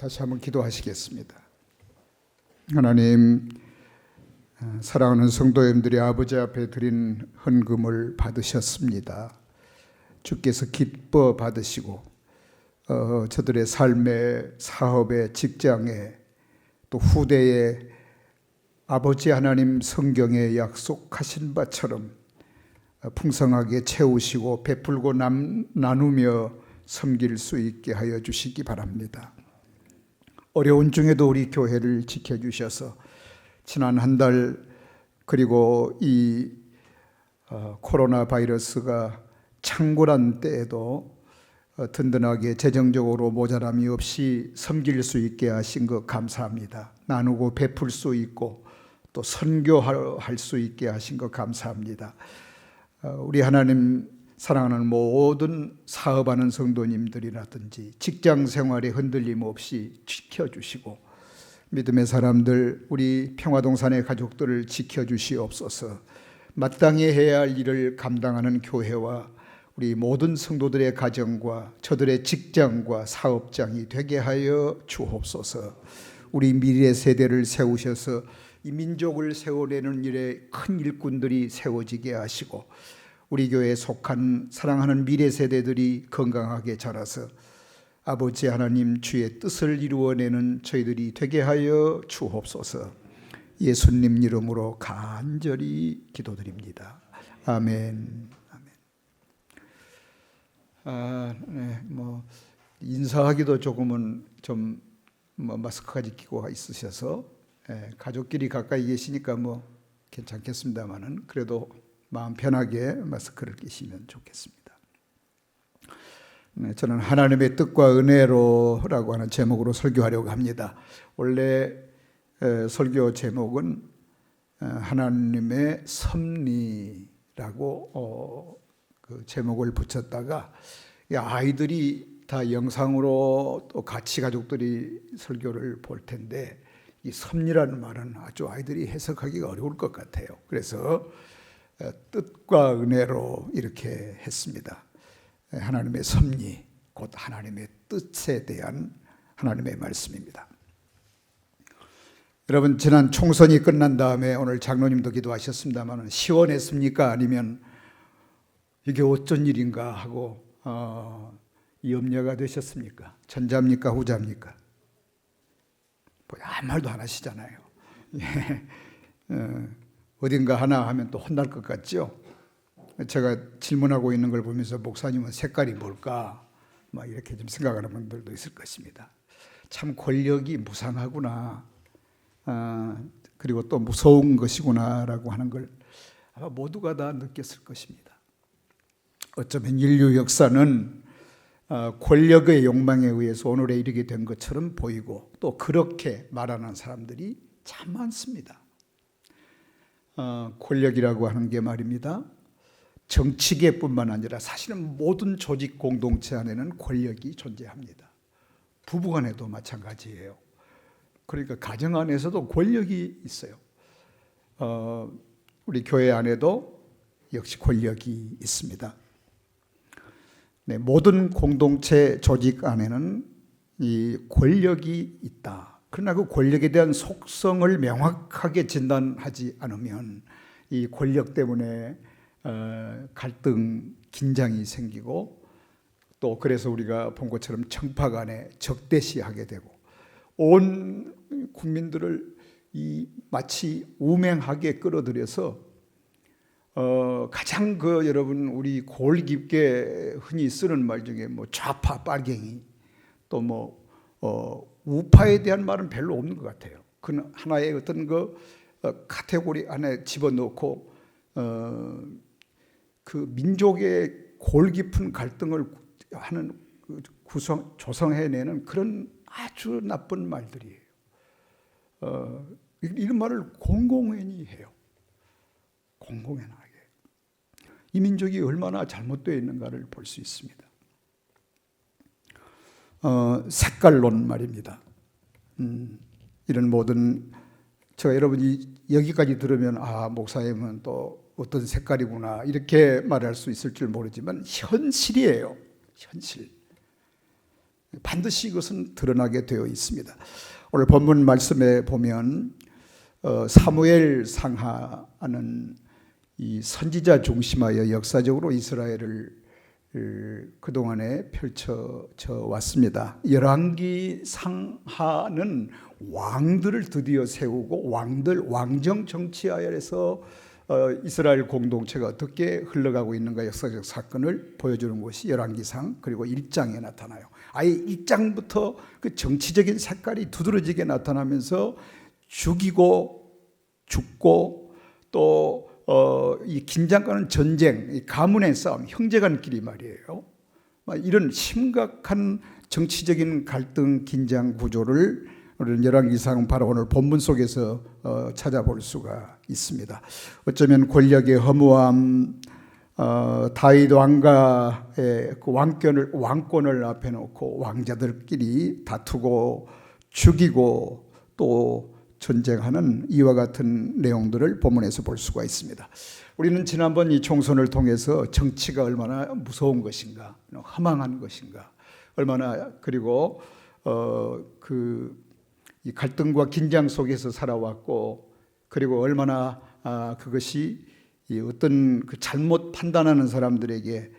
다시 한번 기도하시겠습니다. 하나님, 사랑하는 성도님들이 아버지 앞에 드린 헌금을 받으셨습니다. 주께서 기뻐 받으시고 저들의 삶에, 사업에, 직장에, 또 후대에 아버지 하나님 성경에 약속하신 바처럼 풍성하게 채우시고 베풀고 나누며 섬길 수 있게 하여 주시기 바랍니다. 어려운 중에도 우리 교회를 지켜주셔서 지난 한 달 그리고 이 코로나 바이러스가 창궐한 때에도 든든하게 재정적으로 모자람이 없이 섬길 수 있게 하신 것 감사합니다. 나누고 베풀 수 있고 또 선교할 수 있게 하신 것 감사합니다. 우리 하나님 사랑하는 모든 사업하는 성도님들이라든지 직장 생활에 흔들림 없이 지켜주시고 믿음의 사람들, 우리 평화동산의 가족들을 지켜주시옵소서. 마땅히 해야 할 일을 감당하는 교회와 우리 모든 성도들의 가정과 저들의 직장과 사업장이 되게 하여 주옵소서. 우리 미래 세대를 세우셔서 이 민족을 세워내는 일에 큰 일꾼들이 세워지게 하시고 우리 교회에 속한 사랑하는 미래 세대들이 건강하게 자라서 아버지 하나님 주의 뜻을 이루어내는 저희들이 되게 하여 주옵소서. 예수님 이름으로 간절히 기도드립니다. 아멘. 인사하기도 조금은 좀 마스크까지 끼고 있으셔서 가족끼리 가까이 계시니까 괜찮겠습니다만은 그래도 마음 편하게 마스크를 끼시면 좋겠습니다. 저는 하나님의 뜻과 은혜로라고 하는 제목으로 설교하려고 합니다. 원래 설교 제목은 하나님의 섭리라고 그 제목을 붙였다가 아이들이 다 영상으로 또 같이 가족들이 설교를 볼 텐데 이 섭리라는 말은 아주 아이들이 해석하기가 어려울 것 같아요. 그래서 뜻과 은혜로 이렇게 했습니다. 하나님의 섭리, 곧 하나님의 뜻에 대한 하나님의 말씀입니다. 여러분, 지난 총선이 끝난 다음에 오늘 장로님도 기도하셨습니다만 시원했습니까? 아니면 이게 어쩐 일인가 하고 염려가 되셨습니까? 전자입니까? 후자입니까? 아무 말도 안 하시잖아요. 어딘가 하나 하면 또 혼날 것 같죠? 제가 질문하고 있는 걸 보면서 목사님은 색깔이 뭘까? 이렇게 좀 생각하는 분들도 있을 것입니다. 참 권력이 무상하구나. 그리고 또 무서운 것이구나라고 하는 걸 아마 모두가 다 느꼈을 것입니다. 어쩌면 인류 역사는 권력의 욕망에 의해서 오늘에 이르게 된 것처럼 보이고 또 그렇게 말하는 사람들이 참 많습니다. 권력이라고 하는 게 말입니다. 정치계뿐만 아니라 사실은 모든 조직 공동체 안에는 권력이 존재합니다. 부부간에도 마찬가지예요. 그러니까 가정 안에서도 권력이 있어요. 우리 교회 안에도 역시 권력이 있습니다. 모든 공동체 조직 안에는 이 권력이 있다. 그러나 그 권력에 대한 속성을 명확하게 진단하지 않으면 이 권력 때문에 갈등, 긴장이 생기고 또 그래서 우리가 본 것처럼 청파 간에 적대시하게 되고 온 국민들을 마치 우맹하게 끌어들여서 가장 여러분 우리 골 깊게 흔히 쓰는 말 중에 좌파 빨갱이 또 우파에 대한 말은 별로 없는 것 같아요. 그는 하나의 어떤 카테고리 안에 집어넣고 그 민족의 골 깊은 갈등을 하는 조성해내는 그런 아주 나쁜 말들이에요. 이런 말을 공공연히 해요. 공공연하게. 이 민족이 얼마나 잘못되어 있는가를 볼 수 있습니다. 색깔론 말입니다. 이런 모든 제가 여러분이 여기까지 들으면 목사님은 또 어떤 색깔이구나 이렇게 말할 수 있을 줄 모르지만 현실이에요. 현실. 반드시 이것은 드러나게 되어 있습니다. 오늘 본문 말씀에 보면 사무엘 상하는 이 선지자 중심하여 역사적으로 이스라엘을 그동안에 펼쳐져 왔습니다. 열왕기 상하는 왕들을 드디어 세우고 왕정 정치 하에서 이스라엘 공동체가 어떻게 흘러가고 있는가 역사적 사건을 보여주는 것이 열왕기상 그리고 1장에 나타나요. 아예 1장부터 그 정치적인 색깔이 두드러지게 나타나면서 죽이고 죽고 또 이 긴장과는 전쟁, 이 가문의 싸움, 형제간끼리 말이에요. 이런 심각한 정치적인 갈등, 긴장 구조를 우리는 열왕기상 바로 오늘 본문 속에서 찾아볼 수가 있습니다. 어쩌면 권력의 허무함, 다윗 왕가의 그 왕권을 앞에 놓고 왕자들끼리 다투고 죽이고 또 전쟁하는 이와 같은 내용들을 본문에서 볼 수가 있습니다. 우리는 지난번 이 총선을 통해서 정치가 얼마나 무서운 것인가, 허망한 것인가, 얼마나 그리고 이 갈등과 긴장 속에서 살아왔고, 그리고 얼마나 그것이 어떤 그 잘못 판단하는 사람들에게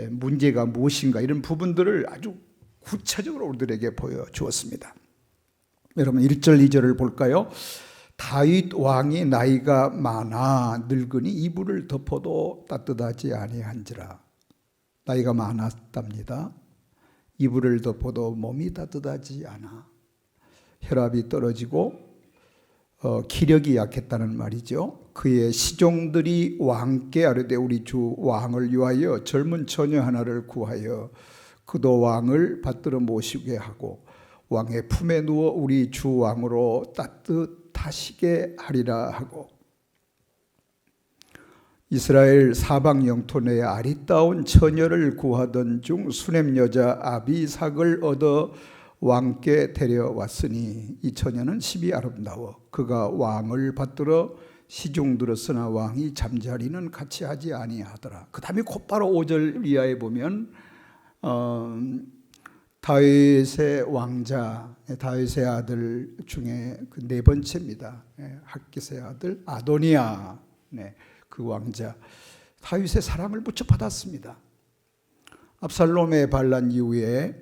문제가 무엇인가 이런 부분들을 아주 구체적으로 우리들에게 보여주었습니다. 여러분 1절 2절을 볼까요? 다윗 왕이 나이가 많아 늙으니 이불을 덮어도 따뜻하지 아니한지라. 나이가 많았답니다. 이불을 덮어도 몸이 따뜻하지 않아. 혈압이 떨어지고 기력이 약했다는 말이죠. 그의 시종들이 왕께 아뢰되 우리 주 왕을 위하여 젊은 처녀 하나를 구하여 그도 왕을 받들어 모시게 하고 왕의 품에 누워 우리 주 왕으로 따뜻하시게 하리라 하고, 이스라엘 사방 영토 내에 아리따운 처녀를 구하던 중 수넴 여자 아비삭을 얻어 왕께 데려왔으니 이 처녀는 심히 아름다워 그가 왕을 받들어 시중 들었으나 왕이 잠자리는 같이 하지 아니하더라. 그 다음에 곧바로 5절 이하에 보면 다윗의 왕자, 다윗의 아들 중에 그 네 번째입니다. 핫깃의 아들 아도니아, 그 왕자 다윗의 사랑을 무척 받았습니다. 압살롬의 반란 이후에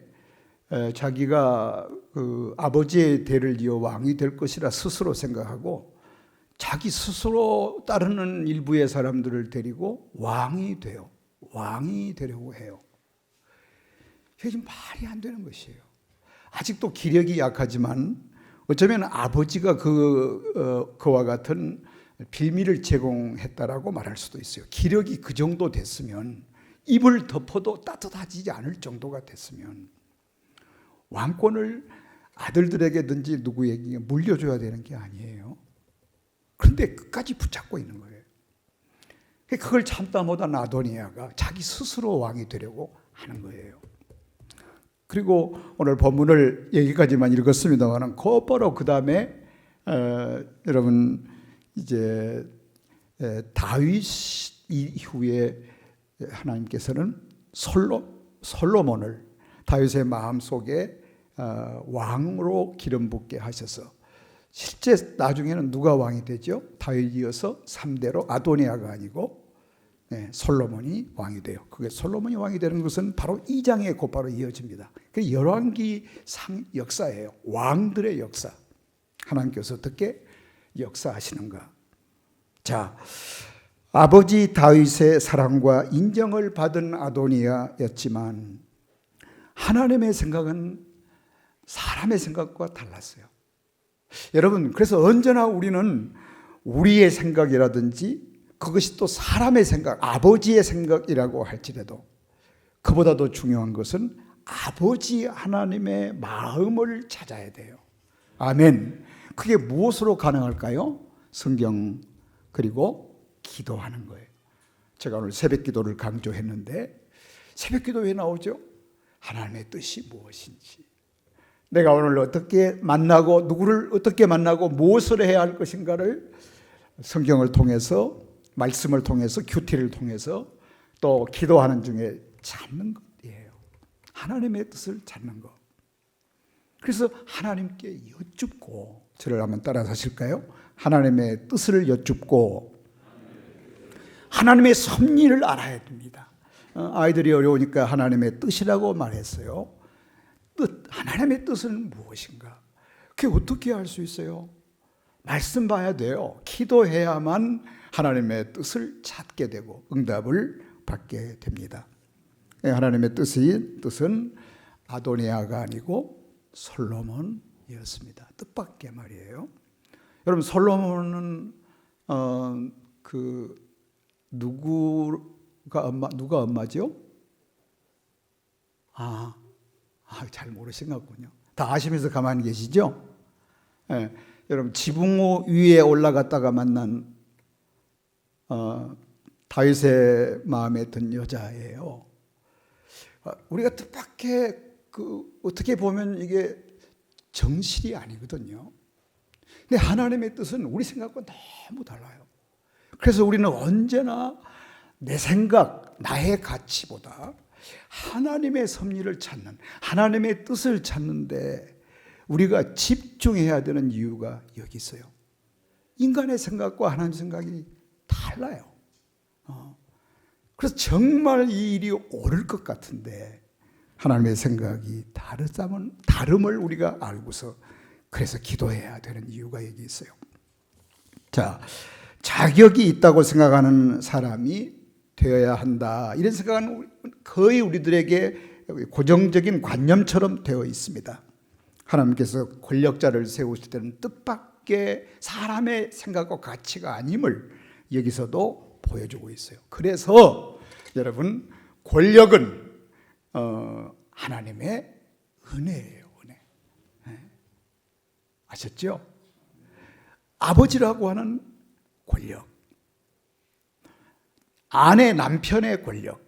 자기가 그 아버지의 대를 이어 왕이 될 것이라 스스로 생각하고 자기 스스로 따르는 일부의 사람들을 데리고 왕이 되려고 해요. 이게 지금 말이 안 되는 것이에요. 아직도 기력이 약하지만 어쩌면 아버지가 그와 같은 빌미를 제공했다라고 말할 수도 있어요. 기력이 그 정도 됐으면, 입을 덮어도 따뜻하지 않을 정도가 됐으면 왕권을 아들들에게든지 누구에게 물려줘야 되는 게 아니에요. 그런데 끝까지 붙잡고 있는 거예요. 그걸 참다 못한 아도니아가 자기 스스로 왕이 되려고 하는 거예요. 그리고 오늘 본문을 여기까지만 읽었습니다만 곧바로 그 다음에 여러분 이제 다윗 이후에 하나님께서는 솔로몬을 다윗의 마음속에 왕으로 기름 붓게 하셔서 실제 나중에는 누가 왕이 되죠? 다윗 이어서 3대로 아도니아가 아니고 솔로몬이 왕이 돼요. 그게 솔로몬이 왕이 되는 것은 바로 2장에 곧바로 이어집니다. 그 열왕기상 역사예요. 왕들의 역사. 하나님께서 어떻게 역사하시는가. 자, 아버지 다윗의 사랑과 인정을 받은 아도니아였지만 하나님의 생각은 사람의 생각과 달랐어요. 여러분, 그래서 언제나 우리는 우리의 생각이라든지 그것이 또 사람의 생각, 아버지의 생각이라고 할지라도 그보다 더 중요한 것은 아버지 하나님의 마음을 찾아야 돼요. 아멘. 그게 무엇으로 가능할까요? 성경 그리고 기도하는 거예요. 제가 오늘 새벽 기도를 강조했는데 새벽 기도 왜 나오죠? 하나님의 뜻이 무엇인지, 내가 오늘 어떻게 만나고 누구를 어떻게 만나고 무엇을 해야 할 것인가를 성경을 통해서, 말씀을 통해서, 큐티를 통해서 또 기도하는 중에 찾는 것이에요. 하나님의 뜻을 찾는 것. 그래서 하나님께 여쭙고, 저를 한번 따라서 하실까요? 하나님의 뜻을 여쭙고 하나님의 섭리를 알아야 됩니다. 아이들이 어려우니까 하나님의 뜻이라고 말했어요. 하나님의 뜻은 무엇인가? 그게 어떻게 알 수 있어요? 말씀 봐야 돼요. 기도해야만 하나님의 뜻을 찾게 되고 응답을 받게 됩니다. 하나님의 뜻은 아도니아가 아니고 솔로몬이었습니다. 뜻밖의 말이에요. 여러분, 솔로몬은 누가 엄마죠? 잘 모르시는군요. 다 아시면서 가만히 계시죠? 네. 여러분, 지붕 위에 올라갔다가 만난 다윗의 마음에 든 여자예요. 우리가 뜻밖의 어떻게 보면 이게 정실이 아니거든요. 근데 하나님의 뜻은 우리 생각과 너무 달라요. 그래서 우리는 언제나 내 생각, 나의 가치보다 하나님의 섭리를 찾는, 하나님의 뜻을 찾는데 우리가 집중해야 되는 이유가 여기 있어요. 인간의 생각과 하나님의 생각이 달라요. 그래서 정말 이 일이 옳을 것 같은데 하나님의 생각이 다름을 우리가 알고서 그래서 기도해야 되는 이유가 여기 있어요. 자, 자격이 있다고 생각하는 사람이 되어야 한다, 이런 생각은 거의 우리들에게 고정적인 관념처럼 되어 있습니다. 하나님께서 권력자를 세우실 때는 뜻밖의 사람의 생각과 가치가 아님을 여기서도 보여주고 있어요. 그래서 여러분, 권력은 하나님의 은혜예요. 은혜. 아셨죠? 아버지라고 하는 권력, 아내, 남편의 권력,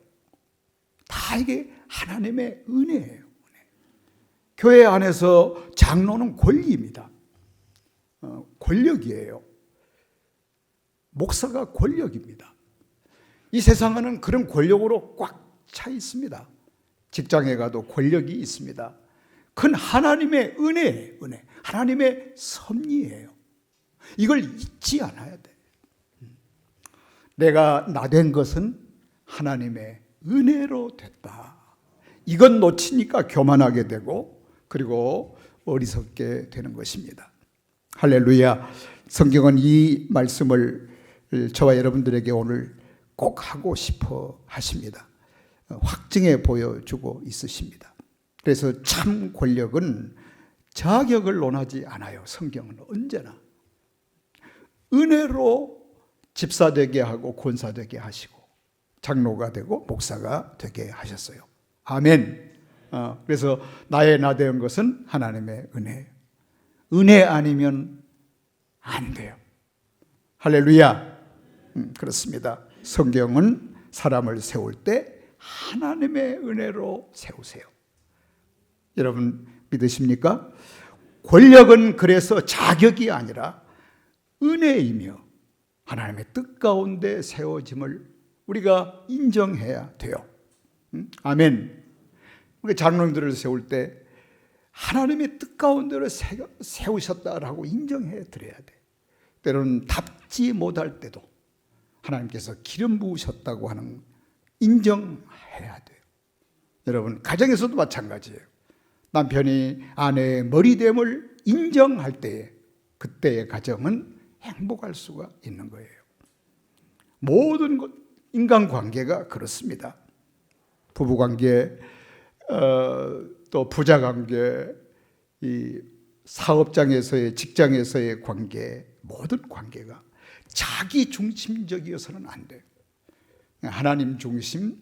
다 이게 하나님의 은혜예요. 은혜. 교회 안에서 장로는 권리입니다. 권력이에요. 목사가 권력입니다. 이 세상에는 그런 권력으로 꽉 차 있습니다. 직장에 가도 권력이 있습니다. 그건 하나님의 은혜예요. 은혜. 하나님의 섭리예요. 이걸 잊지 않아야 돼. 내가 나된 것은 하나님의 은혜로 됐다. 이건 놓치니까 교만하게 되고 그리고 어리석게 되는 것입니다. 할렐루야. 성경은 이 말씀을 저와 여러분들에게 오늘 꼭 하고 싶어 하십니다. 확증해 보여주고 있으십니다. 그래서 참 권력은 자격을 논하지 않아요. 성경은 언제나 은혜로 집사 되게 하고 권사 되게 하시고 장로가 되고 목사가 되게 하셨어요. 아멘. 그래서 나의 나된 것은 하나님의 은혜예요. 은혜 아니면 안 돼요. 할렐루야. 그렇습니다. 성경은 사람을 세울 때 하나님의 은혜로 세우세요. 여러분 믿으십니까? 권력은 그래서 자격이 아니라 은혜이며 하나님의 뜻 가운데 세워짐을 우리가 인정해야 돼요. 아멘. 우리가 장로님들을 세울 때 하나님의 뜻 가운데로 세우셨다라고 인정해 드려야 돼. 때로는 답지 못할 때도 하나님께서 기름 부으셨다고 하는 인정해야 돼요. 여러분 가정에서도 마찬가지예요. 남편이 아내의 머리됨을 인정할 때에 그때의 가정은 행복할 수가 있는 거예요. 모든 인간관계가 그렇습니다. 부부관계, 또 부자관계, 이 사업장에서의, 직장에서의 관계, 모든 관계가 자기 중심적이어서는 안 돼요. 하나님 중심,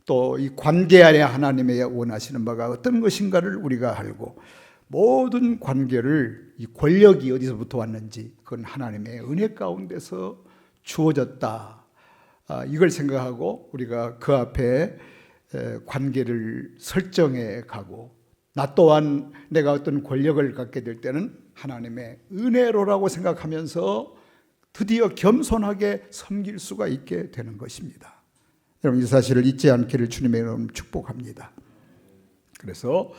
또 이 관계 안에 하나님의 원하시는 바가 어떤 것인가를 우리가 알고 모든 관계를 이 권력이 어디서부터 왔는지 그건 하나님의 은혜 가운데서 주어졌다. 이걸 생각하고 우리가 그 앞에 관계를 설정해 가고 나 또한 내가 어떤 권력을 갖게 될 때는 하나님의 은혜로라고 생각하면서 드디어 겸손하게 섬길 수가 있게 되는 것입니다. 여러분 이 사실을 잊지 않기를 주님의 이름으로 축복합니다. 그래서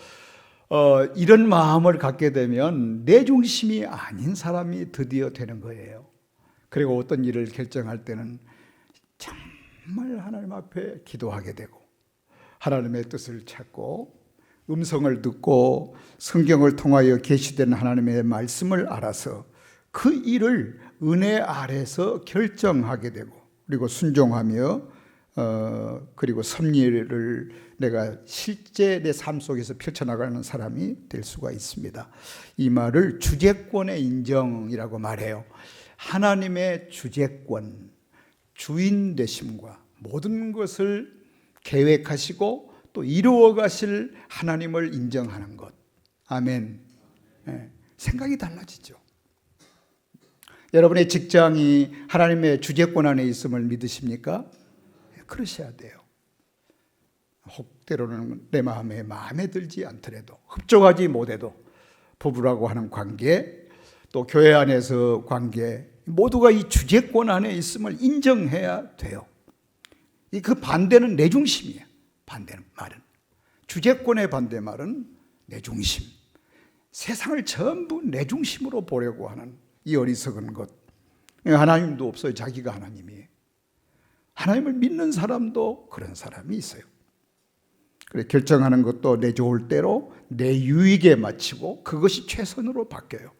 이런 마음을 갖게 되면 내 중심이 아닌 사람이 드디어 되는 거예요. 그리고 어떤 일을 결정할 때는 정말 하나님 앞에 기도하게 되고 하나님의 뜻을 찾고 음성을 듣고 성경을 통하여 계시된 하나님의 말씀을 알아서 그 일을 은혜 아래서 결정하게 되고 그리고 순종하며 그리고 섭리를 내가 실제 내 삶 속에서 펼쳐나가는 사람이 될 수가 있습니다. 이 말을 주재권의 인정이라고 말해요. 하나님의 주재권, 주인 되심과 모든 것을 계획하시고 또 이루어 가실 하나님을 인정하는 것. 아멘. 생각이 달라지죠. 여러분의 직장이 하나님의 주재권 안에 있음을 믿으십니까? 그러셔야 돼요. 혹 때로는 내 마음에 들지 않더라도 흡족하지 못해도 부부라고 하는 관계 또 교회 안에서 관계 모두가 이 주재권 안에 있음을 인정해야 돼요. 그 반대는 내 중심이에요. 반대는 말은 주재권의 반대말은 내 중심. 세상을 전부 내 중심으로 보려고 하는 이 어리석은 것. 하나님도 없어요. 자기가 하나님이에요. 하나님을 믿는 사람도 그런 사람이 있어요. 그래 결정하는 것도 내 좋을 대로 내 유익에 맞추고 그것이 최선으로 바뀌어요.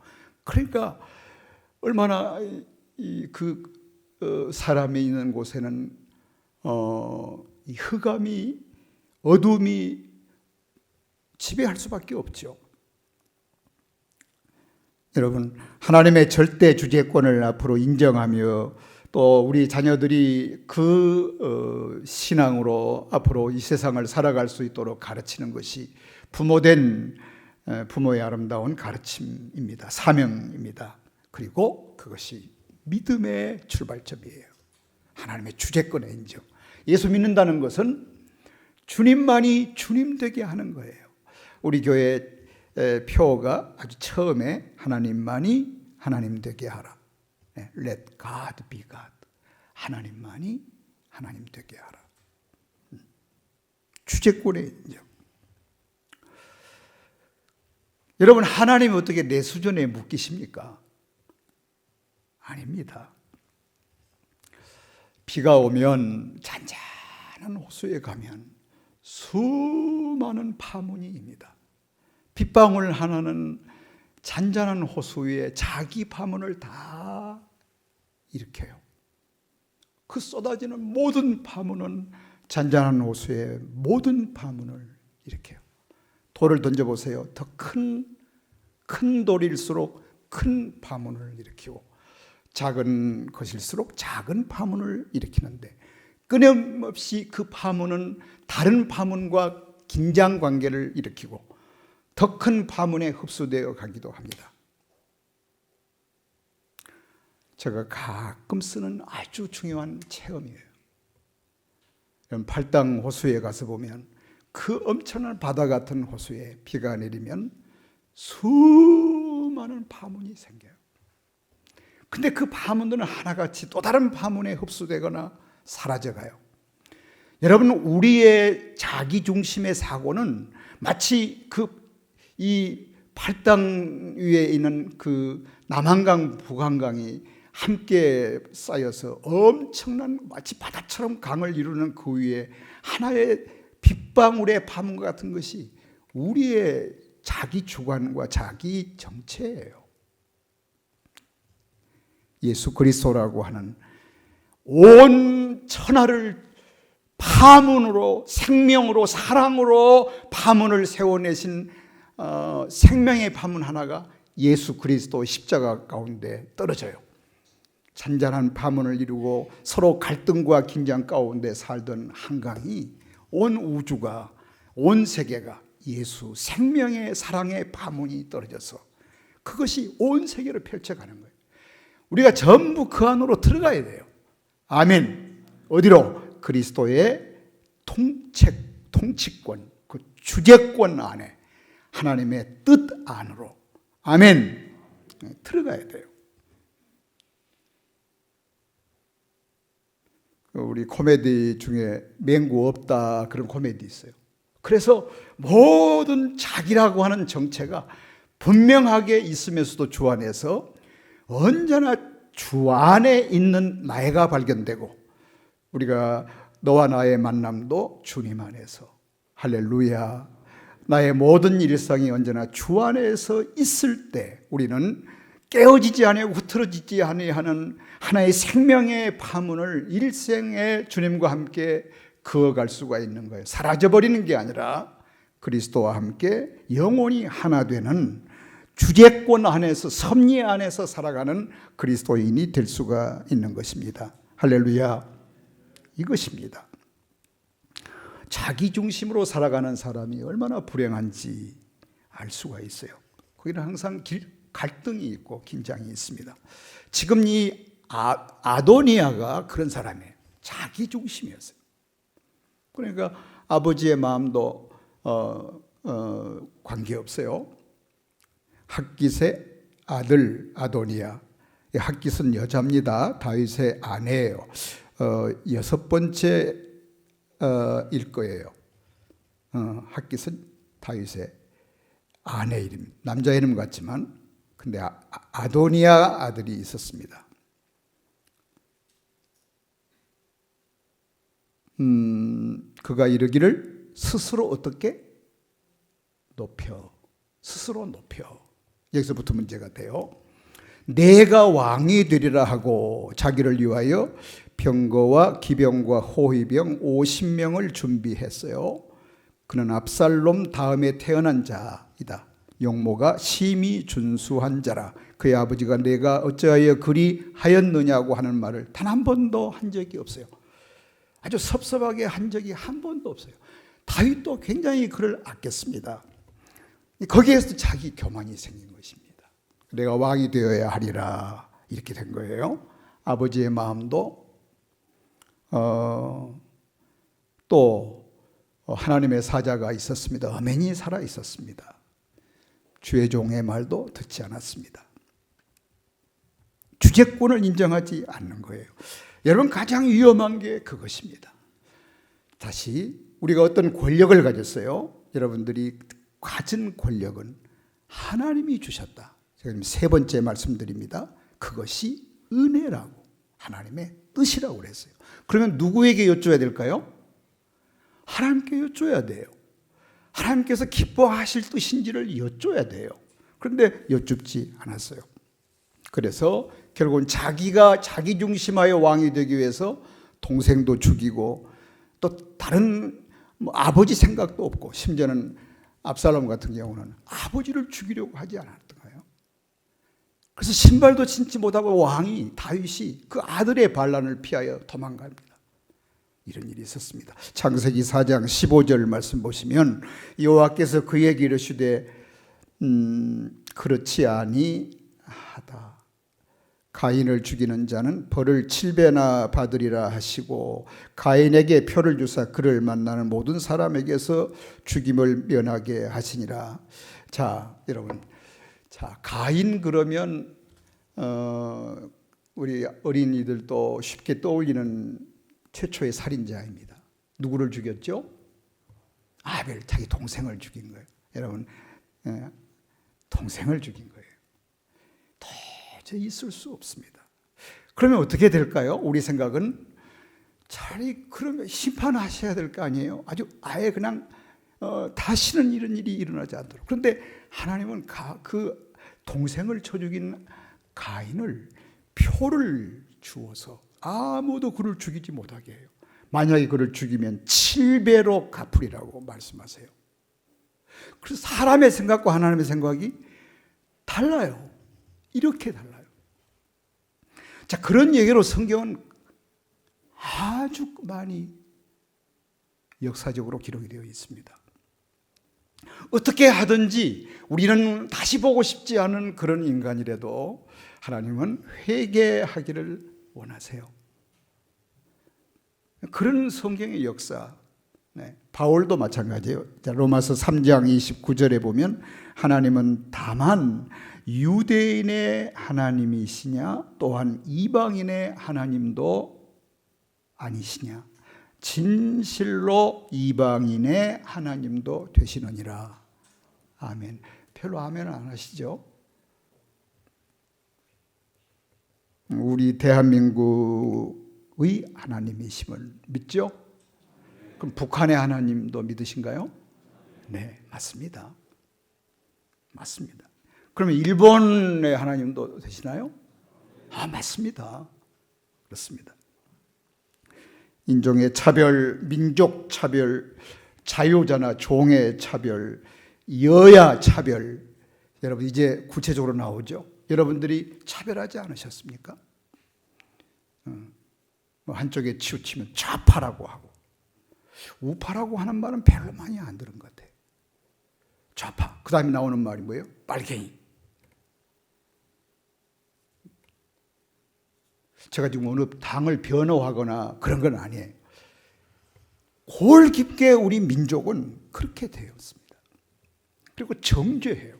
그러니까 얼마나 사람이 있는 곳에는 이 흑암이 어둠이 지배할 수밖에 없죠. 여러분 하나님의 절대 주재권을 앞으로 인정하며 또 우리 자녀들이 그 신앙으로 앞으로 이 세상을 살아갈 수 있도록 가르치는 것이 부모된 부모의 아름다운 가르침입니다. 사명입니다. 그리고 그것이 믿음의 출발점이에요. 하나님의 주재권의 인정. 예수 믿는다는 것은 주님만이 주님 되게 하는 거예요. 우리 교회 표어가 아주 처음에 하나님만이 하나님 되게 하라. Let God be God. 하나님만이 하나님 되게 하라. 주재권의 인정. 여러분 하나님이 어떻게 내 수준에 묶이십니까? 아닙니다. 비가 오면 잔잔한 호수에 가면 수많은 파문이입니다. 빗방울 하나는 잔잔한 호수 위에 자기 파문을 다 일으켜요. 그 쏟아지는 모든 파문은 잔잔한 호수에 모든 파문을 일으켜요. 돌을 던져보세요. 더 큰 돌일수록 큰 파문을 일으키고 작은 것일수록 작은 파문을 일으키는데 끊임없이 그 파문은 다른 파문과 긴장 관계를 일으키고 더 큰 파문에 흡수되어 가기도 합니다. 제가 가끔 쓰는 아주 중요한 체험이에요. 팔당 호수에 가서 보면 그 엄청난 바다 같은 호수에 비가 내리면 수많은 파문이 생겨요. 근데 그 파문들은 하나같이 또 다른 파문에 흡수되거나 사라져가요. 여러분 우리의 자기중심의 사고는 마치 이 팔당 위에 있는 그 남한강 북한강이 함께 쌓여서 엄청난 마치 바다처럼 강을 이루는 그 위에 하나의 빗방울의 파문 같은 것이 우리의 자기 주관과 자기 정체예요. 예수 그리스도라고 하는 온 천하를 파문으로 생명으로 사랑으로 파문을 세워내신 생명의 파문 하나가 예수 그리스도 십자가 가운데 떨어져요. 잔잔한 파문을 이루고 서로 갈등과 긴장 가운데 살던 한강이 온 우주가 온 세계가 예수 생명의 사랑의 파문이 떨어져서 그것이 온 세계를 펼쳐가는 거예요. 우리가 전부 그 안으로 들어가야 돼요. 아멘. 어디로? 그리스도의 통치권, 그 주재권 안에 하나님의 뜻 안으로 아멘 들어가야 돼요. 우리 코미디 중에 맹구 없다 그런 코미디 있어요. 그래서 모든 자기라고 하는 정체가 분명하게 있으면서도 주 안에서 언제나 주 안에 있는 나이가 발견되고, 우리가 너와 나의 만남도 주님 안에서, 할렐루야, 나의 모든 일상이 언제나 주 안에서 있을 때 우리는 깨어지지 아니하고 흐트러지지 아니하는 하나의 생명의 파문을 일생에 주님과 함께 그어갈 수가 있는 거예요. 사라져버리는 게 아니라 그리스도와 함께 영원히 하나 되는 주제권 안에서, 섭리 안에서 살아가는 그리스도인이 될 수가 있는 것입니다. 할렐루야. 이것입니다. 자기 중심으로 살아가는 사람이 얼마나 불행한지 알 수가 있어요. 거기는 항상 갈등이 있고 긴장이 있습니다. 지금 이 아도니아가 그런 사람이에요. 자기 중심이었어요. 그러니까 아버지의 마음도 관계없어요. 핫깃의 아들 아도니아, 핫깃은 여자입니다. 다윗의 아내예요. 6번째 일 거예요. 핫깃은 다윗의 아내 이름, 남자 이름 같지만 근데 아도니아 아들이 있었습니다. 그가 이르기를 스스로 어떻게 스스로 높여. 여기서부터 문제가 돼요. 내가 왕이 되리라 하고 자기를 위하여 병거와 기병과 호위병 50명을 준비했어요. 그는 압살롬 다음에 태어난 자이다. 용모가 심히 준수한 자라. 그의 아버지가 내가 어찌하여 그리 하였느냐고 하는 말을 단 한 번도 한 적이 없어요. 아주 섭섭하게 한 적이 한 번도 없어요. 다윗도 굉장히 그를 아꼈습니다. 거기에서 자기 교만이 생긴 것입니다. 내가 왕이 되어야 하리라, 이렇게 된 거예요. 아버지의 마음도 또 하나님의 사자가 있었습니다. 어맨이 살아 있었습니다. 주의 종의 말도 듣지 않았습니다. 주제권을 인정하지 않는 거예요. 여러분, 가장 위험한 게 그것입니다. 다시 우리가 어떤 권력을 가졌어요. 여러분들이 가진 권력은 하나님이 주셨다. 제가 지금 3번째 말씀드립니다. 그것이 은혜라고, 하나님의 뜻이라고 그랬어요. 그러면 누구에게 여쭤야 될까요? 하나님께 여쭤야 돼요. 하나님께서 기뻐하실 뜻인지를 여쭤야 돼요. 그런데 여쭙지 않았어요. 그래서 결국은 자기가 자기 중심하여 왕이 되기 위해서 동생도 죽이고 또 다른 아버지 생각도 없고, 심지어는 압살롬 같은 경우는 아버지를 죽이려고 하지 않았던 거예요. 그래서 신발도 신지 못하고 왕이 다윗이 그 아들의 반란을 피하여 도망갑니다. 이런 일이 있었습니다. 창세기 4장 15절 말씀 보시면 여호와께서 그에게 이르시되 그렇지 아니하다. 가인을 죽이는 자는 벌을 7배나 받으리라 하시고 가인에게 표를 주사 그를 만나는 모든 사람에게서 죽임을 면하게 하시니라. 자, 여러분, 자, 가인 그러면 우리 어린이들도 쉽게 떠올리는 최초의 살인자입니다. 누구를 죽였죠? 아벨, 자기 동생을 죽인 거예요. 여러분, 동생을 죽인 거예요. 도저히 있을 수 없습니다. 그러면 어떻게 될까요? 우리 생각은 차라리 그러면 심판하셔야 될 거 아니에요? 아예 그냥 다시는 이런 일이 일어나지 않도록. 그런데 하나님은 그 동생을 쳐 죽인 가인을 표를 주어서 아무도 그를 죽이지 못하게 해요. 만약에 그를 죽이면 7배로 갚으리라고 말씀하세요. 그래서 사람의 생각과 하나님의 생각이 달라요. 이렇게 달라요. 자, 그런 얘기로 성경은 아주 많이 역사적으로 기록이 되어 있습니다. 어떻게 하든지 우리는 다시 보고 싶지 않은 그런 인간이라도 하나님은 회개하기를 원하세요. 그런 성경의 역사, 바울도 마찬가지예요. 자, 로마서 3장 29절에 보면 하나님은 다만 유대인의 하나님이시냐 또한 이방인의 하나님도 아니시냐. 진실로 이방인의 하나님도 되시느니라. 아멘. 별로 아멘을 안 하시죠? 우리 대한민국의 하나님이심을 믿죠? 그럼 북한의 하나님도 믿으신가요? 네, 맞습니다. 맞습니다. 그러면 일본의 하나님도 되시나요? 맞습니다. 그렇습니다. 인종의 차별, 민족 차별, 자유자나 종의 차별, 여야 차별, 여러분 이제 구체적으로 나오죠. 여러분들이 차별하지 않으셨습니까? 한쪽에 치우치면 좌파라고 하고, 우파라고 하는 말은 별로 많이 안 들은 것 같아요. 좌파. 그 다음에 나오는 말이 뭐예요? 빨갱이. 제가 지금 어느 당을 변호하거나 그런 건 아니에요. 골 깊게 우리 민족은 그렇게 되었습니다. 그리고 정죄해요.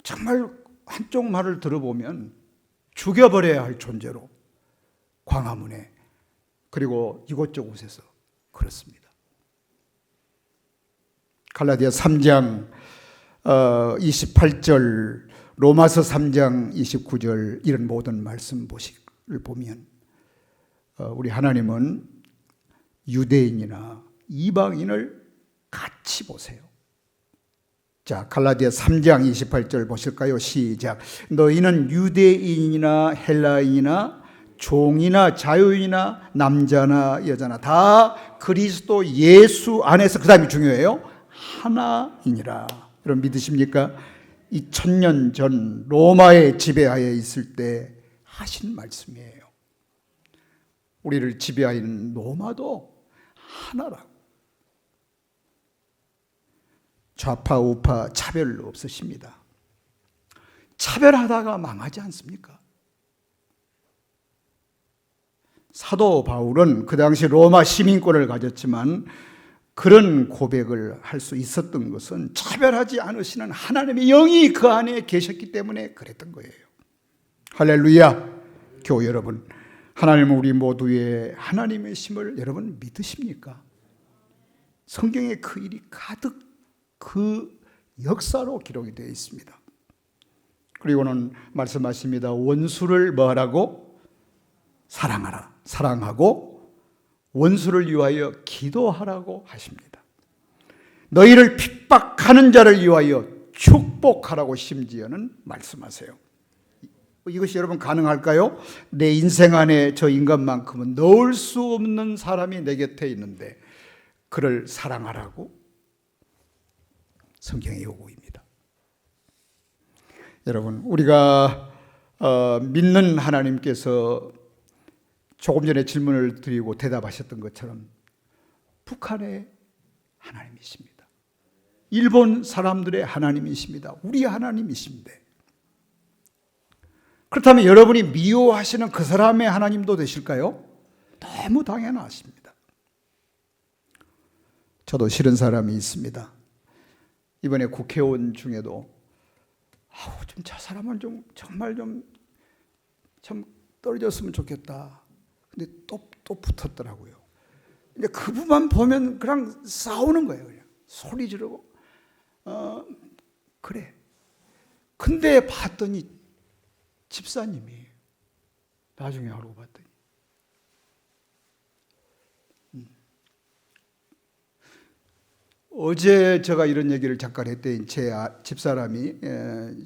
정말 한쪽 말을 들어보면 죽여버려야 할 존재로 광화문에 그리고 이곳저곳에서 그렇습니다. 갈라디아 3장 28절, 로마서 3장 29절 이런 모든 말씀 보시를 보면 우리 하나님은 유대인이나 이방인을 같이 보세요. 자, 갈라디아 3장 28절 보실까요? 시작. 너희는 유대인이나 헬라인이나 종이나 자유인이나 남자나 여자나 다 그리스도 예수 안에서, 그 다음이 중요해요, 하나이니라. 여러분 믿으십니까? 2000년 전 로마의 지배하에 있을 때 하신 말씀이에요. 우리를 지배하는 로마도 하나라고. 좌파 우파 차별 없으십니다. 차별하다가 망하지 않습니까? 사도 바울은 그 당시 로마 시민권을 가졌지만 그런 고백을 할 수 있었던 것은 차별하지 않으시는 하나님의 영이 그 안에 계셨기 때문에 그랬던 거예요. 할렐루야. 교우 여러분, 하나님은 우리 모두의 하나님의 심을 여러분 믿으십니까? 성경에 그 일이 가득 그 역사로 기록이 되어 있습니다. 그리고는 말씀하십니다. 원수를 뭐하라고? 사랑하라. 사랑하고 원수를 위하여 기도하라고 하십니다. 너희를 핍박하는 자를 위하여 축복하라고 심지어는 말씀하세요. 이것이 여러분 가능할까요? 내 인생 안에 저 인간만큼은 넣을 수 없는 사람이 내 곁에 있는데 그를 사랑하라고 성경의 요구입니다. 여러분, 우리가 믿는 하나님께서 조금 전에 질문을 드리고 대답하셨던 것처럼 북한의 하나님이십니다. 일본 사람들의 하나님이십니다. 우리 하나님이십니다. 그렇다면 여러분이 미워하시는 그 사람의 하나님도 되실까요? 너무 당연하십니다. 저도 싫은 사람이 있습니다. 이번에 국회의원 중에도 좀 저 사람은 좀 정말 좀 떨어졌으면 좋겠다. 근데 또 붙었더라고요. 근데 그분만 보면 그냥 싸우는 거예요. 그냥 소리 지르고 그래. 근데 봤더니 집사님이 나중에 알고 봤더니 어제 제가 이런 얘기를 잠깐 했더니 제 집사람이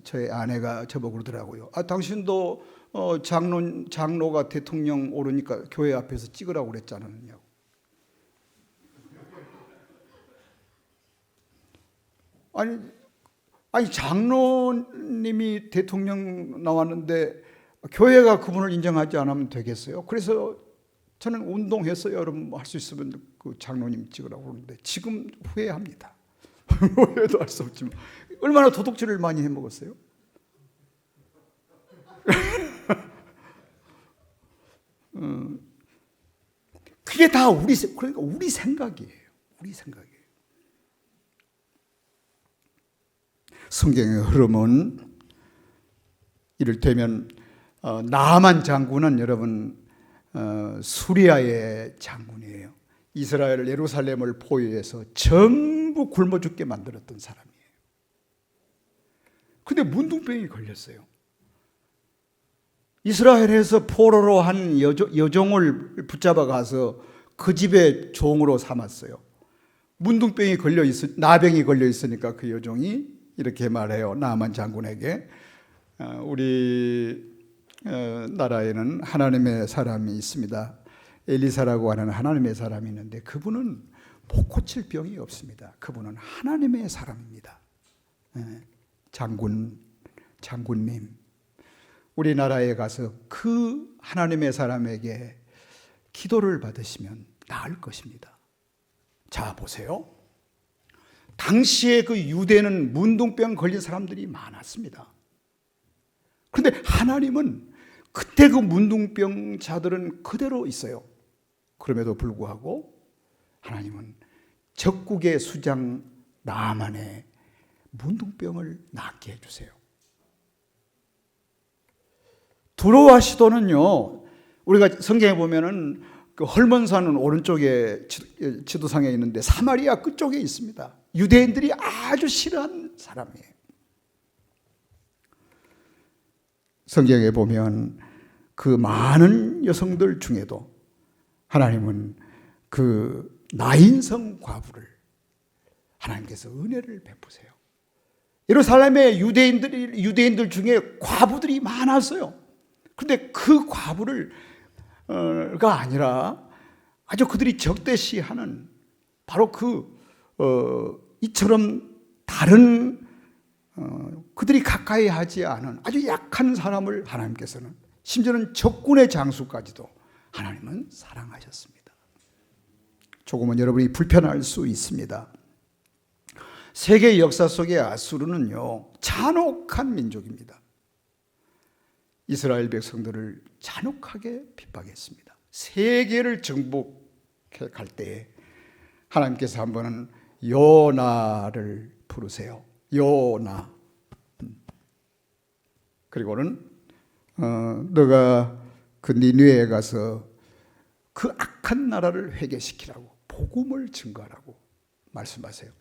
저의 아내가 저보고 그러더라고요. 당신도 장로가 대통령 오르니까 교회 앞에서 찍으라고 그랬잖아요. 아니 장로님이 대통령 나왔는데 교회가 그분을 인정하지 않으면 되겠어요? 그래서 저는 운동했어요. 여러분 할 수 있으면 그 장로님 찍으라고 그러는데 지금 후회합니다. 후회도 할 수 없지만 얼마나 도둑질을 많이 해먹었어요? 그게 다 그러니까 우리 생각이에요. 우리 생각이에요. 성경의 흐름은 이를테면 나아만 장군은 여러분 수리아의 장군이에요. 이스라엘 예루살렘을 포위해서 전부 굶어 죽게 만들었던 사람이에요. 근데 문둥병이 걸렸어요. 이스라엘에서 포로로 한 여종을 붙잡아 가서 그 집에 종으로 삼았어요. 문둥병이 나병이 걸려 있으니까 그 여종이 이렇게 말해요. 나만 장군에게, 우리 나라에는 하나님의 사람이 있습니다. 엘리사라고 하는 하나님의 사람이 있는데 그분은 못 고칠 병이 없습니다. 그분은 하나님의 사람입니다. 장군님, 우리나라에 가서 그 하나님의 사람에게 기도를 받으시면 나을 것입니다. 자, 보세요. 당시에 그 유대는 문둥병 걸린 사람들이 많았습니다. 그런데 하나님은 그때 그 문둥병자들은 그대로 있어요. 그럼에도 불구하고 하나님은 적국의 수장 나만의 문둥병을 낫게 해주세요. 두로와 시돈은요, 우리가 성경에 보면은 그 헐몬산은 오른쪽에 지도상에 있는데 사마리아 끝쪽에 있습니다. 유대인들이 아주 싫어하는 사람이에요. 성경에 보면 그 많은 여성들 중에도 하나님은 그 나인성 과부를 하나님께서 은혜를 베푸세요. 예루살렘의 유대인들 중에 과부들이 많았어요. 그런데 그 과부가 아니라 아주 그들이 적대시하는 바로 이처럼 다른 그들이 가까이 하지 않은 아주 약한 사람을 하나님께서는, 심지어는 적군의 장수까지도 하나님은 사랑하셨습니다. 조금은 여러분이 불편할 수 있습니다. 세계 역사 속의 아수르는요, 잔혹한 민족입니다. 이스라엘 백성들을 잔혹하게 핍박했습니다. 세계를 정복해 갈 때에 하나님께서 한 번은 요나를 부르세요. 요나. 그리고는 너가 그 니느웨에 가서 그 악한 나라를 회개시키라고, 복음을 증거하라고 말씀하세요.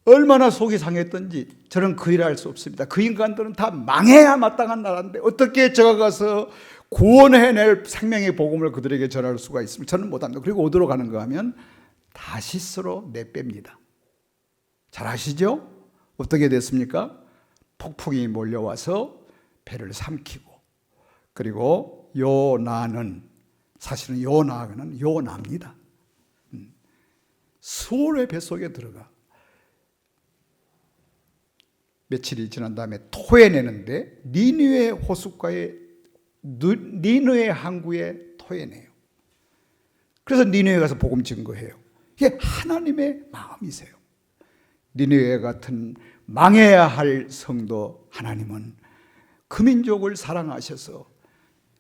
얼마나 속이 상했던지 저는 그 일을 할 수 없습니다. 그 인간들은 다 망해야 마땅한 나라인데 어떻게 제가 가서 구원해낼 생명의 복음을 그들에게 전할 수가 있습니까? 저는 못합니다. 그리고 어디로 가는가 하면 다시스로 내뺍니다. 잘 아시죠? 어떻게 됐습니까? 폭풍이 몰려와서 배를 삼키고, 그리고 요나는, 사실은 요나는 요나입니다. 수월의 뱃속에 들어가 며칠이 지난 다음에 토해내는데 니느웨 호숫가에, 니느웨 항구에 토해내요. 그래서 니느웨 가서 복음 증거해요. 이게 하나님의 마음이세요. 니느웨 같은 망해야 할 성도, 하나님은 그 민족을 사랑하셔서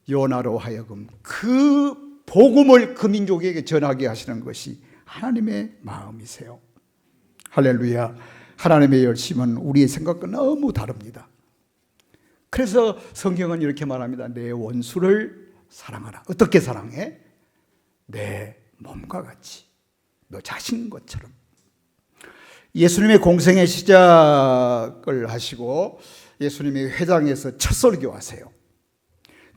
요나로 하여금 그 복음을 그 민족에게 전하게 하시는 것이 하나님의 마음이세요. 할렐루야. 하나님의 열심은 우리의 생각과 너무 다릅니다. 그래서 성경은 이렇게 말합니다. 내 원수를 사랑하라. 어떻게 사랑해? 내 몸과 같이, 너 자신 것처럼. 예수님의 공생의 시작을 하시고 예수님이 회당에서 첫 설교하세요.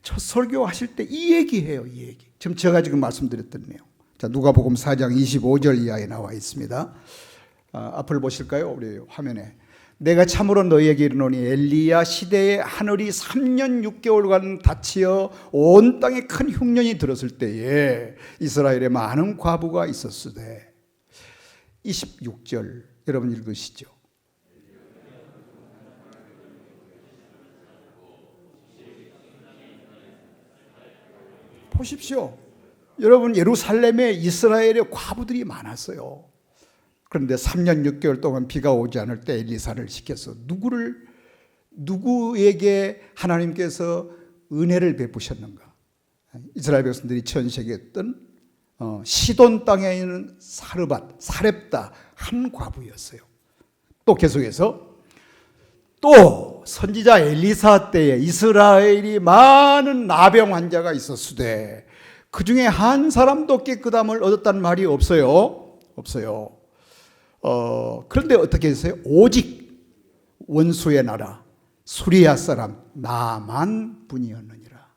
첫 설교하실 때 이 얘기해요. 이 얘기. 제가 지금 말씀드렸던 내용. 자, 누가복음 4장 25절 이하에 나와 있습니다. 앞을 보실까요? 우리 화면에. 내가 참으로 너희에게 이르노니 엘리야 시대에 하늘이 3년 6개월간 닫히어 온 땅에 큰 흉년이 들었을 때에 이스라엘에 많은 과부가 있었으되. 26절 여러분 읽으시죠. 보십시오. 여러분, 예루살렘에 이스라엘의 과부들이 많았어요. 그런데 3년 6개월 동안 비가 오지 않을 때 엘리사를 시켜서 누구에게 하나님께서 은혜를 베푸셨는가? 이스라엘 백성들이 전세계했던 시돈 땅에 있는 사렙다 한 과부였어요. 또 계속해서 또 선지자 엘리사 때에 이스라엘이 많은 나병 환자가 있었으되 그 중에 한 사람도 깨끗함을 얻었다는 말이 없어요. 없어요. 그런데 어떻게 했어요? 오직 원수의 나라 수리아 사람 나만 분이었느니라.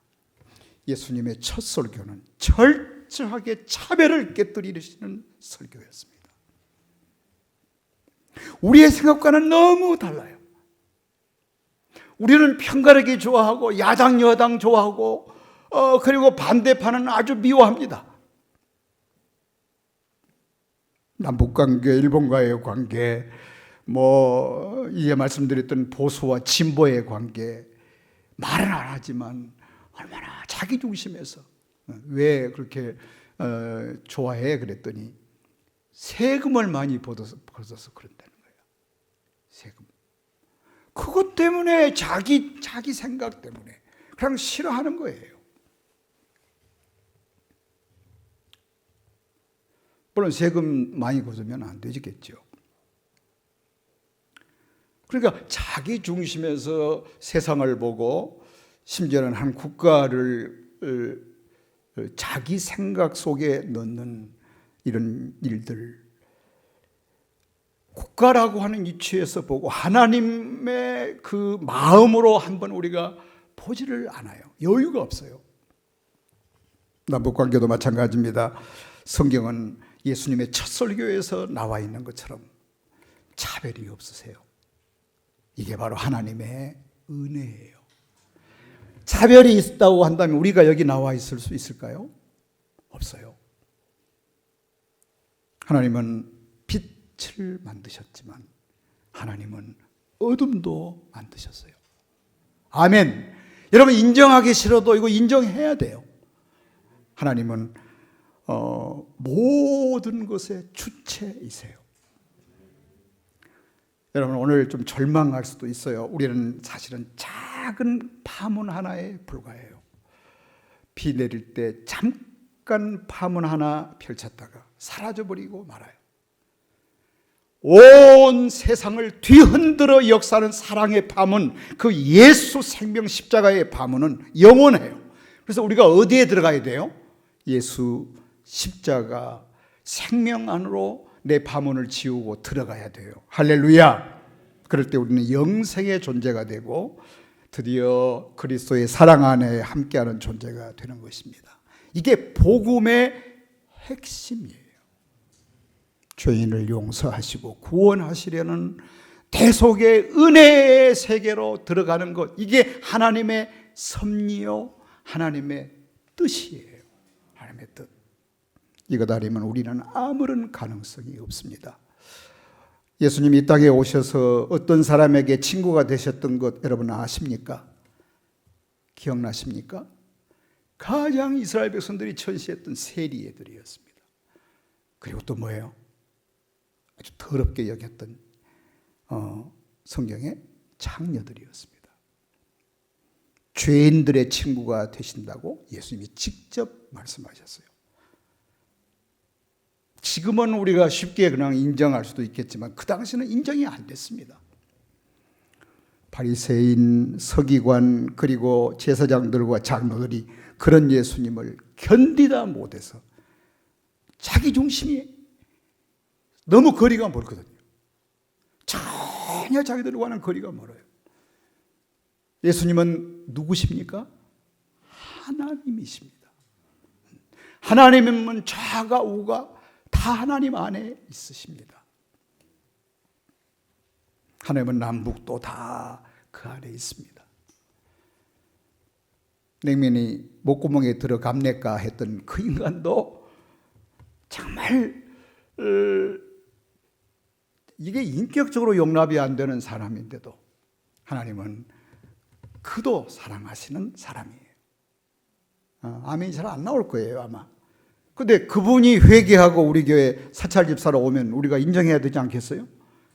예수님의 첫 설교는 철저하게 차별을 깨뜨리시는 설교였습니다. 우리의 생각과는 너무 달라요. 우리는 편가르기 좋아하고 야당 여당 좋아하고 그리고 반대파는 아주 미워합니다. 남북관계, 일본과의 관계, 이제 말씀드렸던 보수와 진보의 관계, 말은 안 하지만 얼마나 자기중심해서 왜 그렇게 좋아해? 그랬더니 세금을 많이 벌어서 그런다는 거예요. 세금. 그것 때문에 자기 생각 때문에 그냥 싫어하는 거예요. 물론 세금 많이 걷으면 안 되겠죠. 그러니까 자기 중심에서 세상을 보고 심지어는 한 국가를 자기 생각 속에 넣는 이런 일들, 국가라고 하는 이치에서 보고 하나님의 그 마음으로 한번 우리가 보지를 않아요. 여유가 없어요. 남북관계도 마찬가지입니다. 성경은 예수님의 첫 설교에서 나와 있는 것처럼 차별이 없으세요. 이게 바로 하나님의 은혜예요. 차별이 있다고 한다면 우리가 여기 나와 있을 수 있을까요? 없어요. 하나님은 빛을 만드셨지만 하나님은 어둠도 만드셨어요. 아멘. 여러분 인정하기 싫어도 이거 인정해야 돼요. 하나님은 모든 것의 주체이세요. 여러분 오늘 좀 절망할 수도 있어요. 우리는 사실은 작은 파문 하나에 불과해요. 비 내릴 때 잠깐 파문 하나 펼쳤다가 사라져버리고 말아요. 온 세상을 뒤흔들어 역사하는 사랑의 파문, 그 예수 생명 십자가의 파문은 영원해요. 그래서 우리가 어디에 들어가야 돼요? 예수 십자가 생명 안으로 내 파문을 지우고 들어가야 돼요. 할렐루야. 그럴 때 우리는 영생의 존재가 되고 드디어 그리스도의 사랑 안에 함께하는 존재가 되는 것입니다. 이게 복음의 핵심이에요. 죄인을 용서하시고 구원하시려는 대속의 은혜의 세계로 들어가는 것, 이게 하나님의 섭리요 하나님의 뜻이에요. 하나님의 뜻. 이것 아니면 우리는 아무런 가능성이 없습니다. 예수님이 이 땅에 오셔서 어떤 사람에게 친구가 되셨던 것 여러분 아십니까? 기억나십니까? 가장 이스라엘 백성들이 천시했던 세리애들이었습니다. 그리고 또 뭐예요? 아주 더럽게 여겼던 성경의 창녀들이었습니다. 죄인들의 친구가 되신다고 예수님이 직접 말씀하셨어요. 지금은 우리가 쉽게 그냥 인정할 수도 있겠지만 그 당시는 인정이 안 됐습니다. 바리새인, 서기관 그리고 제사장들과 장로들이 그런 예수님을 견디다 못해서 자기 중심이 너무 거리가 멀거든요. 전혀 자기들과는 거리가 멀어요. 예수님은 누구십니까? 하나님이십니다. 하나님은 좌가 우가 다 하나님 안에 있으십니다. 하나님은 남북도 다 그 안에 있습니다. 냉면이 목구멍에 들어갑니까 했던 그 인간도 정말 이게 인격적으로 용납이 안 되는 사람인데도 하나님은 그도 사랑하시는 사람이에요. 아멘이 잘 안 나올 거예요 아마. 근데 그분이 회개하고 우리 교회 사찰 집사로 오면 우리가 인정해야 되지 않겠어요?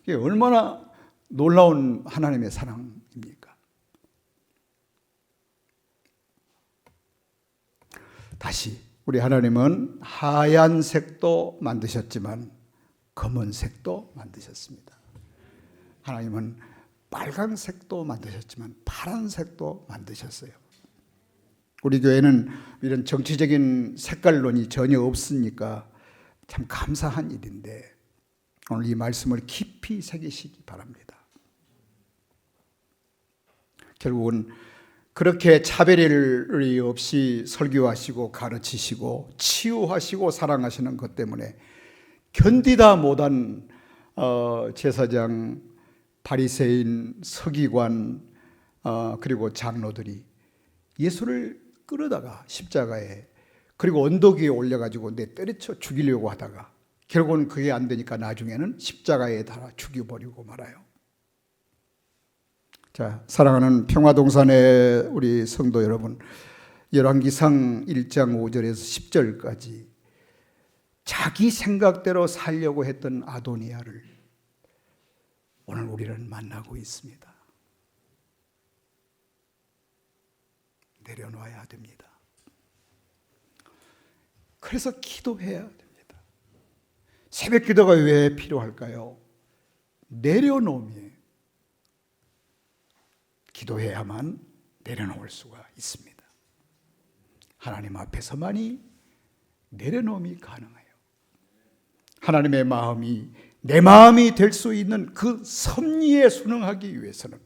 이게 얼마나 놀라운 하나님의 사랑입니까? 다시 우리 하나님은 하얀색도 만드셨지만 검은색도 만드셨습니다. 하나님은 빨간색도 만드셨지만 파란색도 만드셨어요. 우리 교회는 이런 정치적인 색깔론이 전혀 없으니까 참 감사한 일인데 오늘 이 말씀을 깊이 새기시기 바랍니다. 결국은 그렇게 차별이 없이 설교하시고 가르치시고 치유하시고 사랑하시는 것 때문에 견디다 못한 제사장, 바리새인, 서기관 그리고 장로들이 예수를 끌어다가 십자가에 그리고 언덕 위에 올려가지고 때려쳐 죽이려고 하다가 결국은 그게 안 되니까 나중에는 십자가에 달아 죽여버리고 말아요. 자, 사랑하는 평화동산의 우리 성도 여러분, 열왕기상 1장 5절에서 10절까지 자기 생각대로 살려고 했던 아도니아를 오늘 우리는 만나고 있습니다. 내려놓아야 됩니다. 그래서 기도해야 됩니다. 새벽 기도가 왜 필요할까요? 내려놓음이에요. 기도해야만 내려놓을 수가 있습니다. 하나님 앞에서만이 내려놓음이 가능해요. 하나님의 마음이 내 마음이 될 수 있는 그 섭리에 순응하기 위해서는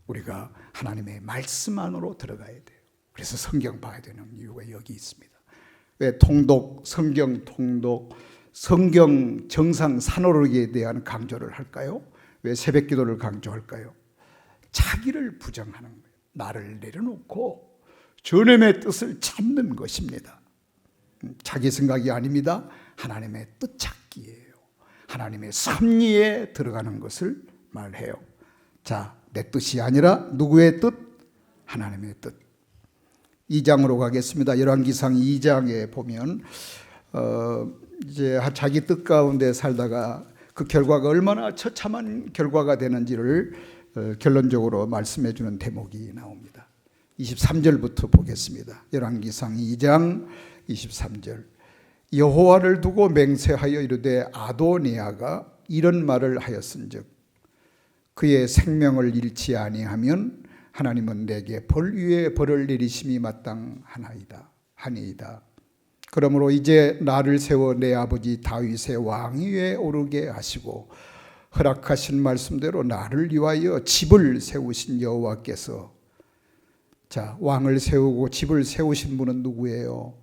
우리가 하나님의 말씀 안으로 들어가야 돼요. 그래서 성경 봐야 되는 이유가 여기 있습니다. 왜 통독, 성경 통독, 성경 정상 산오르기에 대한 강조를 할까요? 왜 새벽 기도를 강조할까요? 자기를 부정하는 거예요. 나를 내려놓고 주님의 뜻을 찾는 것입니다. 자기 생각이 아닙니다. 하나님의 뜻 찾기예요. 하나님의 섭리에 들어가는 것을 말해요. 자, 내 뜻이 아니라 누구의 뜻? 하나님의 뜻. 2장으로 가겠습니다. 열왕기상 2장에 보면 이제 자기 뜻 가운데 살다가 그 결과가 얼마나 처참한 결과가 되는지를 결론적으로 말씀해 주는 대목이 나옵니다. 23절부터 보겠습니다. 열왕기상 2장 23절. 여호와를 두고 맹세하여 이르되 아도니아가 이런 말을 하였은즉 그의 생명을 잃지 아니하면 하나님은 내게 벌 위에 벌을 내리심이 마땅하나이다 하니이다. 그러므로 이제 나를 세워 내 아버지 다윗의 왕위에 오르게 하시고 허락하신 말씀대로 나를 위하여 집을 세우신 여호와께서, 자, 왕을 세우고 집을 세우신 분은 누구예요?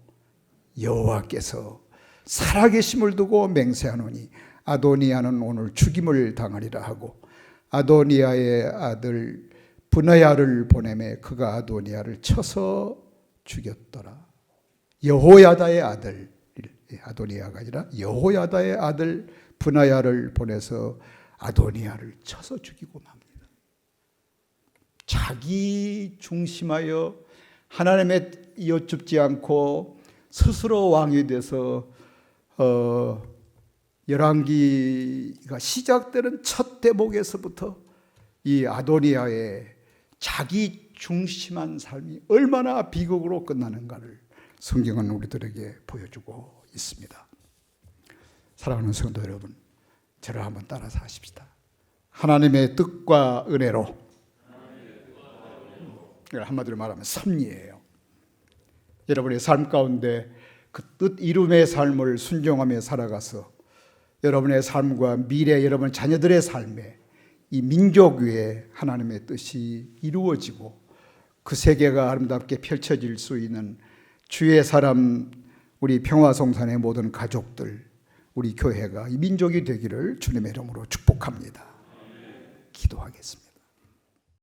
여호와께서 살아계심을 두고 맹세하노니 아도니아는 오늘 죽임을 당하리라 하고 아도니아의 아들 브나야를 보내매 그가 아도니아를 쳐서 죽였더라. 여호야다의 아들, 아도니아가 아니라 여호야다의 아들 브나야를 보내서 아도니아를 쳐서 죽이고 맙니다. 자기 중심하여 하나님의 여쭙지 않고 스스로 왕이 돼서 열왕기가 시작되는 첫 대목에서부터 이 아도니아의 자기 중심한 삶이 얼마나 비극으로 끝나는가를 성경은 우리들에게 보여주고 있습니다. 사랑하는 성도 여러분, 저를 한번 따라서 하십시다. 하나님의 뜻과 은혜로, 한마디로 말하면 섭리예요. 여러분의 삶 가운데 그 뜻 이룸의 삶을 순종하며 살아가서 여러분의 삶과 미래 여러분 자녀들의 삶에 이 민족 위에 하나님의 뜻이 이루어지고 그 세계가 아름답게 펼쳐질 수 있는 주의 사람, 우리 평화송산의 모든 가족들, 우리 교회가 이 민족이 되기를 주님의 이름으로 축복합니다. 기도하겠습니다.